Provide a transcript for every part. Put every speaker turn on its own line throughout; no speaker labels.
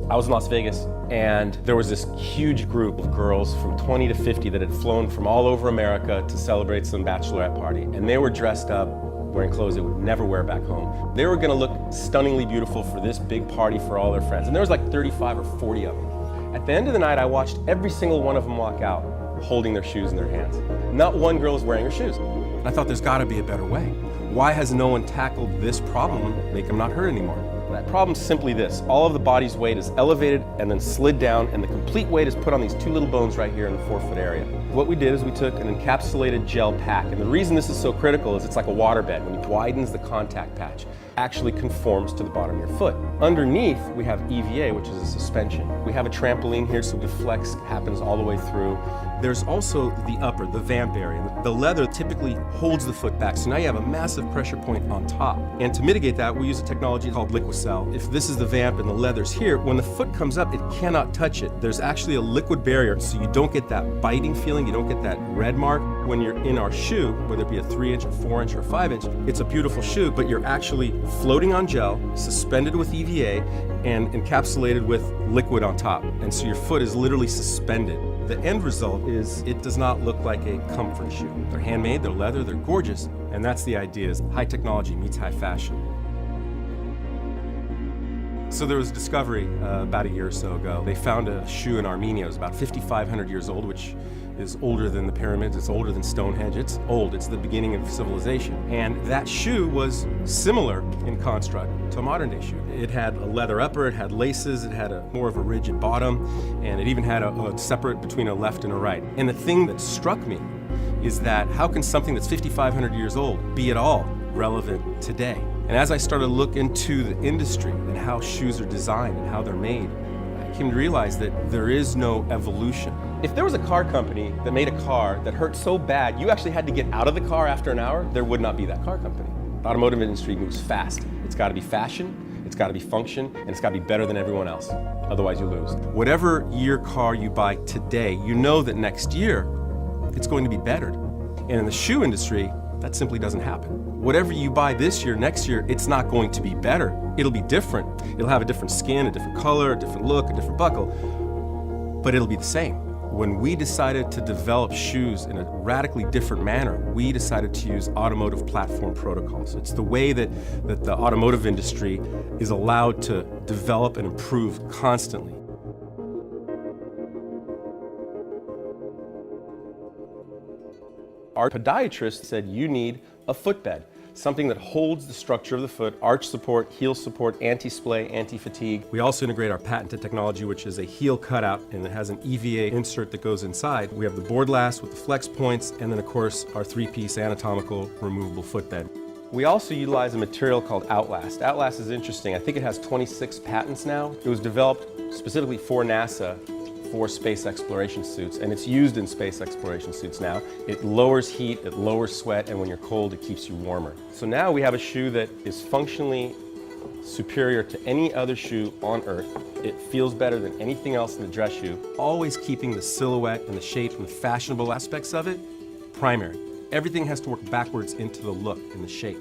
I was in Las Vegas, and there was this huge group of girls from 20 to 50 that had flown from all over America to celebrate some bachelorette party. And they were dressed up, wearing clothes they would never wear back home. They were gonna look stunningly beautiful for this big party for all their friends. And there was like 35 or 40 of them. At the end of the night, I watched every single one of them walk out holding their shoes in their hands. Not one girl was wearing her shoes. I thought there's gotta be a better way. Why has no one tackled this problem, make them not hurt anymore? That problem's simply this. All of the body's weight is elevated and then slid down, and the complete weight is put on these two little bones right here in the forefoot area. What we did is we took an encapsulated gel pack, and the reason this is so critical is it's like a waterbed. When it widens the contact patch, it actually conforms to the bottom of your foot. Underneath, we have EVA, which is a suspension. We have a trampoline here, so the flex happens all the way through. There's also the upper, the vamp area. The leather typically holds the foot back, so now you have a massive pressure point on top. And to mitigate that, we use a technology called Liquicell. If this is the vamp and the leather's here, when the foot comes up, it cannot touch it. There's actually a liquid barrier, so you don't get that biting feeling, you don't get that red mark. When you're in our shoe, whether it be a 3-inch, a 4-inch, or a 5-inch, it's a beautiful shoe, but you're actually floating on gel, suspended with EVA, and encapsulated with liquid on top. And so your foot is literally suspended. The end result is it does not look like a comfort shoe. They're handmade, they're leather, they're gorgeous, and that's the idea, is high technology meets high fashion. So there was a discovery about a year or so ago. They found a shoe in Armenia. It was about 5,500 years old, which is older than the pyramids, it's older than Stonehenge. It's old, it's the beginning of civilization. And that shoe was similar in construct to a modern day shoe. It had a leather upper, it had laces, it had more of a rigid bottom, and it even had a separate between a left and a right. And the thing that struck me is that how can something that's 5,500 years old be at all relevant today? And as I started to look into the industry and how shoes are designed and how they're made, I came to realize that there is no evolution. If there was a car company that made a car that hurt so bad you actually had to get out of the car after an hour, there would not be that car company. The automotive industry moves fast. It's got to be fashion, it's got to be function, and it's got to be better than everyone else. Otherwise you lose. Whatever year car you buy today, you know that next year it's going to be bettered. And in the shoe industry, that simply doesn't happen. Whatever you buy this year, next year, it's not going to be better. It'll be different. It'll have a different skin, a different color, a different look, a different buckle, but it'll be the same. When we decided to develop shoes in a radically different manner, we decided to use automotive platform protocols. It's the way that the automotive industry is allowed to develop and improve constantly. Our podiatrist said you need a footbed, something that holds the structure of the foot, arch support, heel support, anti-splay, anti-fatigue. We also integrate our patented technology, which is a heel cutout, and it has an EVA insert that goes inside. We have the board last with the flex points, and then of course our 3-piece anatomical removable footbed. We also utilize a material called Outlast. Outlast is interesting. I think it has 26 patents now. It was developed specifically for NASA for space exploration suits, and it's used in space exploration suits now. It lowers heat, it lowers sweat, and when you're cold, it keeps you warmer. So now we have a shoe that is functionally superior to any other shoe on Earth. It feels better than anything else in the dress shoe. Always keeping the silhouette and the shape and the fashionable aspects of it primary. Everything has to work backwards into the look and the shape.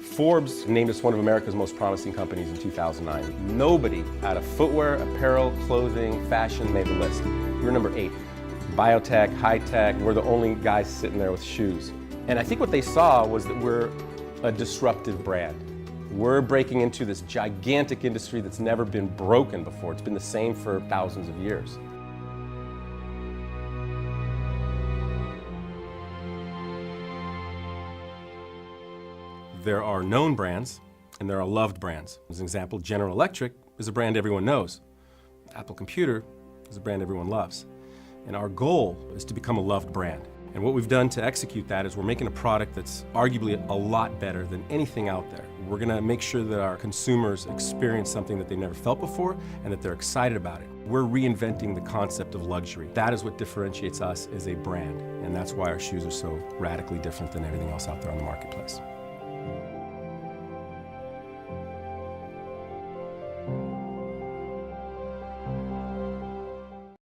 Forbes named us one of America's most promising companies in 2009. Nobody out of footwear, apparel, clothing, fashion made the list. We were number 8. Biotech, high tech, we're the only guys sitting there with shoes. And I think what they saw was that we're a disruptive brand. We're breaking into this gigantic industry that's never been broken before. It's been the same for thousands of years. There are known brands, and there are loved brands. As an example, General Electric is a brand everyone knows. Apple Computer is a brand everyone loves. And our goal is to become a loved brand. And what we've done to execute that is we're making a product that's arguably a lot better than anything out there. We're gonna make sure that our consumers experience something that they've never felt before and that they're excited about it. We're reinventing the concept of luxury. That is what differentiates us as a brand. And that's why our shoes are so radically different than everything else out there on the marketplace.